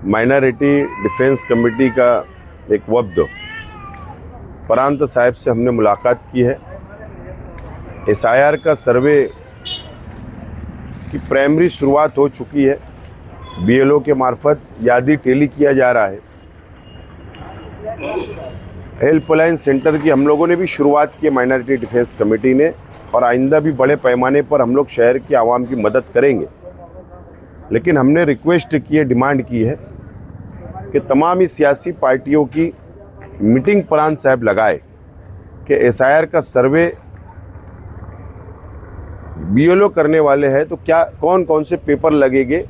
Minority defence committee का एक वफ्द प्रांत साहब से हमने मुलाकात की है। एसआईआर का सर्वे की प्राइमरी शुरुआत हो चुकी है। बीएलओ के मार्फत यादी टेली किया जा रहा है। हेल्पलाइन सेंटर की हम लोगों ने भी शुरुआत की माइनॉरिटी डिफेंस कमेटी ने, और आइंदा भी बड़े पैमाने पर हम लोग शहर की आवाम की मदद करेंगे। लेकिन हमने रिक्वेस्ट की है, डिमांड की है कि तमाम ही सियासी पार्टियों की मीटिंग प्रांत साहब लगाए कि एसआईआर का सर्वे बीएलओ करने वाले हैं तो क्या कौन कौन से पेपर लगेंगे,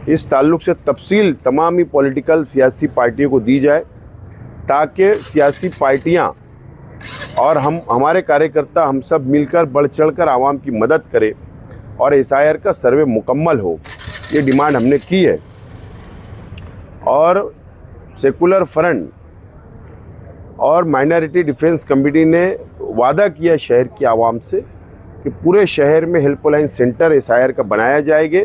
इस ताल्लुक से तफसील तमाम ही पॉलिटिकल सियासी पार्टियों को दी जाए, ताकि सियासी पार्टियां और हमारे कार्यकर्ता हम सब मिलकर बढ़ चढ़कर आवाम की मदद करें और एसआईआर का सर्वे मुकम्मल हो। ये डिमांड हमने की है। और सेकुलर फ्रंट और माइनॉरिटी डिफेंस कमेटी ने वादा किया शहर की आवाम से कि पूरे शहर में हेल्पलाइन सेंटर एसआईआर का बनाया जाएगा,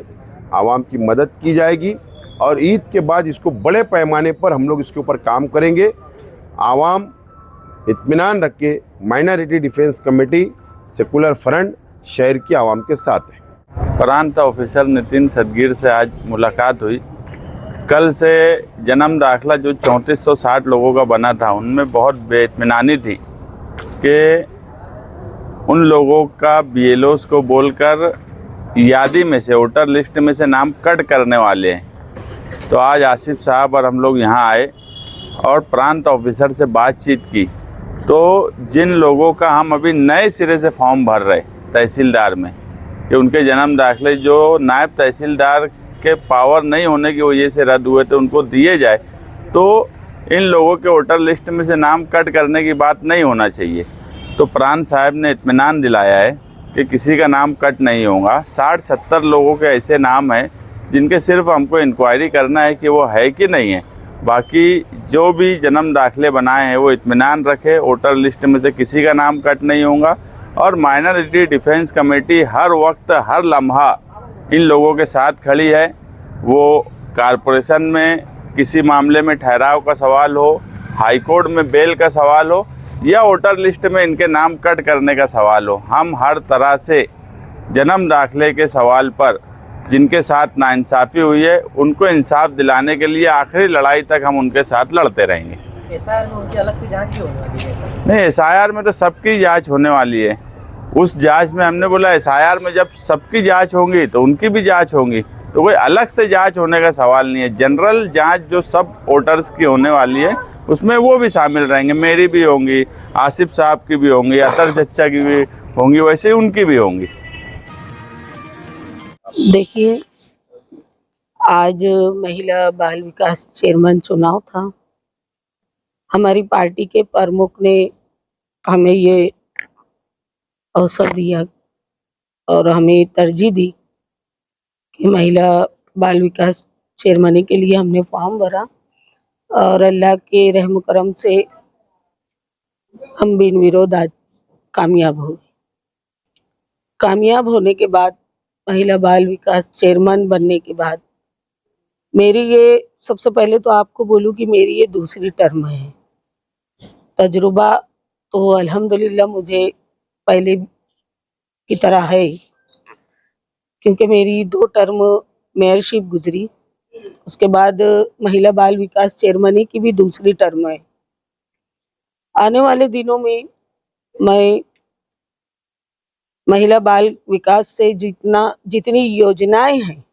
आवाम की मदद की जाएगी और ईद के बाद इसको बड़े पैमाने पर हम लोग इसके ऊपर काम करेंगे। आवाम इत्मीनान रख के minority defence committee secular front शहर की आवाम के साथ है। प्रांत ऑफिसर नितिन सदगीर से आज मुलाकात हुई। कल से जन्म दाखिला जो 3460 लोगों का बना था, उनमें बहुत बेइत्मीनानी थी कि उन लोगों का बीएलओस को बोलकर यादी में से, वोटर लिस्ट में से नाम कट करने वाले हैं। तो आज आसिफ साहब और हम लोग यहाँ आए और प्रांत ऑफिसर से बातचीत की। तो जिन लोगों का हम अभी नए सिरे से फॉर्म भर रहे तहसीलदार में, कि उनके जन्म दाखिले जो नायब तहसीलदार के पावर नहीं होने की वजह से रद्द हुए थे, उनको दिए जाए, तो इन लोगों के वोटर लिस्ट में से नाम कट करने की बात नहीं होना चाहिए। तो प्रांत साहब ने इत्मीनान दिलाया है कि किसी का नाम कट नहीं होगा। 60-70 लोगों के ऐसे नाम हैं जिनके सिर्फ हमको इंक्वायरी करना है कि वो है कि नहीं है। बाकी जो भी जन्म दाखिले बनाए हैं वो इत्मीनान रखे, वोटर लिस्ट में से किसी का नाम कट नहीं होगा। और माइनॉरिटी डिफेंस कमेटी हर वक्त हर लम्हा इन लोगों के साथ खड़ी है। वो कारपोरेशन में किसी मामले में ठहराव का सवाल हो, हाई कोर्ट में बेल का सवाल हो, या वोटर लिस्ट में इनके नाम कट करने का सवाल हो, हम हर तरह से जन्म दाखिले के सवाल पर जिनके साथ नाइंसाफ़ी हुई है उनको इंसाफ दिलाने के लिए आखिरी लड़ाई तक हम उनके साथ लड़ते रहेंगे। एसआईआर में उनकी अलग से जांच क्यों होने वाली है? नहीं, एसआईआर में तो सबकी जांच होने वाली है। उस जांच में हमने बोला एसआईआर में जब सबकी जांच होंगी तो उनकी भी जांच होंगी, तो कोई अलग से जांच होने का सवाल नहीं है। जनरल जांच जो सब वोटर्स की होने वाली है उसमें वो भी शामिल रहेंगे, मेरी भी होंगी, आसिफ साहब की भी होंगी, अतर चच्चा की भी होंगी, वैसे ही उनकी भी होंगी। देखिए, आज महिला बाल विकास चेयरमैन चुनाव था। हमारी पार्टी के प्रमुख ने हमें ये अवसर दिया और हमें तरजीह दी कि महिला बाल विकास चेयरमैन के लिए हमने फॉर्म भरा और अल्लाह के रहम करम से हम बिन विरोध आज कामयाब हुए। कामयाब होने के बाद, महिला बाल विकास चेयरमैन बनने के बाद, मेरी ये सबसे पहले तो आपको बोलूँ कि मेरी ये दूसरी टर्म है। तजुर्बा तो अल्हम्दुलिल्लाह मुझे पहले की तरह है, क्योंकि मेरी 2 टर्म मेयरशिप गुजरी, उसके बाद महिला बाल विकास चेयरमैन की भी दूसरी टर्म है। आने वाले दिनों में मैं महिला बाल विकास से जितनी योजनाएं हैं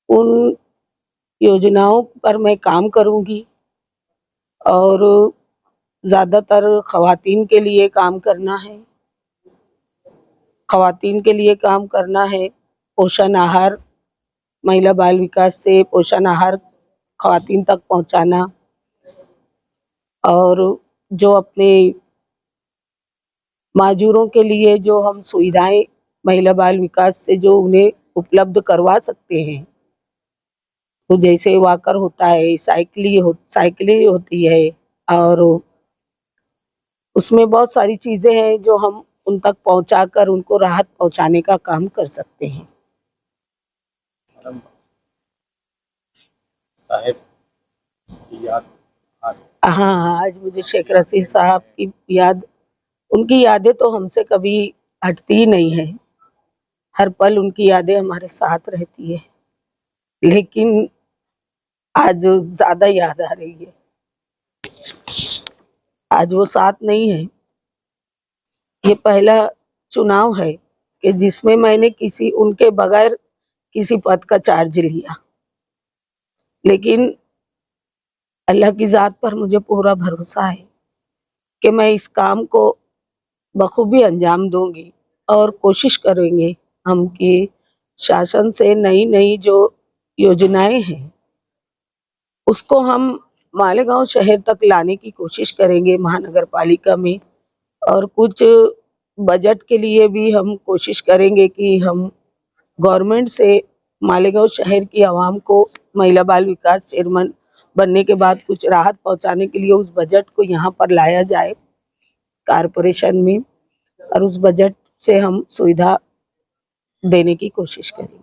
उन योजनाओं पर मैं काम करूंगी और ज़्यादातर ख़वातीन के लिए काम करना है। ख़वातीन के लिए काम करना है। पोषण आहार, महिला बाल विकास से पोषण आहार ख़वातीन तक पहुंचाना, और जो अपने माजूरों के लिए जो हम सुविधाएं महिला बाल विकास से जो उन्हें उपलब्ध करवा सकते हैं, तो जैसे वॉकर होता है, साइकिल होती है, और उसमें बहुत सारी चीज़ें हैं जो हम उन तक पहुंचाकर उनको राहत पहुंचाने का काम कर सकते हैं। साहब की याद हाँ, आज मुझे शेख रशीद साहब की याद, उनकी यादें तो हमसे कभी हटती ही नहीं है। हर पल उनकी यादें हमारे साथ रहती है, लेकिन आज ज्यादा याद आ रही है। आज वो साथ नहीं है। ये पहला चुनाव है कि जिसमें मैंने उनके बगैर किसी पद का चार्ज लिया, लेकिन अल्लाह की ज़ात पर मुझे पूरा भरोसा है कि मैं इस काम को बखूबी अंजाम दूंगी और कोशिश करेंगे हम कि शासन से नई नई जो योजनाएं हैं उसको हम मालेगांव शहर तक लाने की कोशिश करेंगे महानगर पालिका में। और कुछ बजट के लिए भी हम कोशिश करेंगे कि हम गवर्नमेंट से मालेगांव शहर की आवाम को महिला बाल विकास चेयरमैन बनने के बाद कुछ राहत पहुंचाने के लिए उस बजट को यहाँ पर लाया जाए कारपोरेशन में, और उस बजट से हम सुविधा देने की कोशिश करेंगे।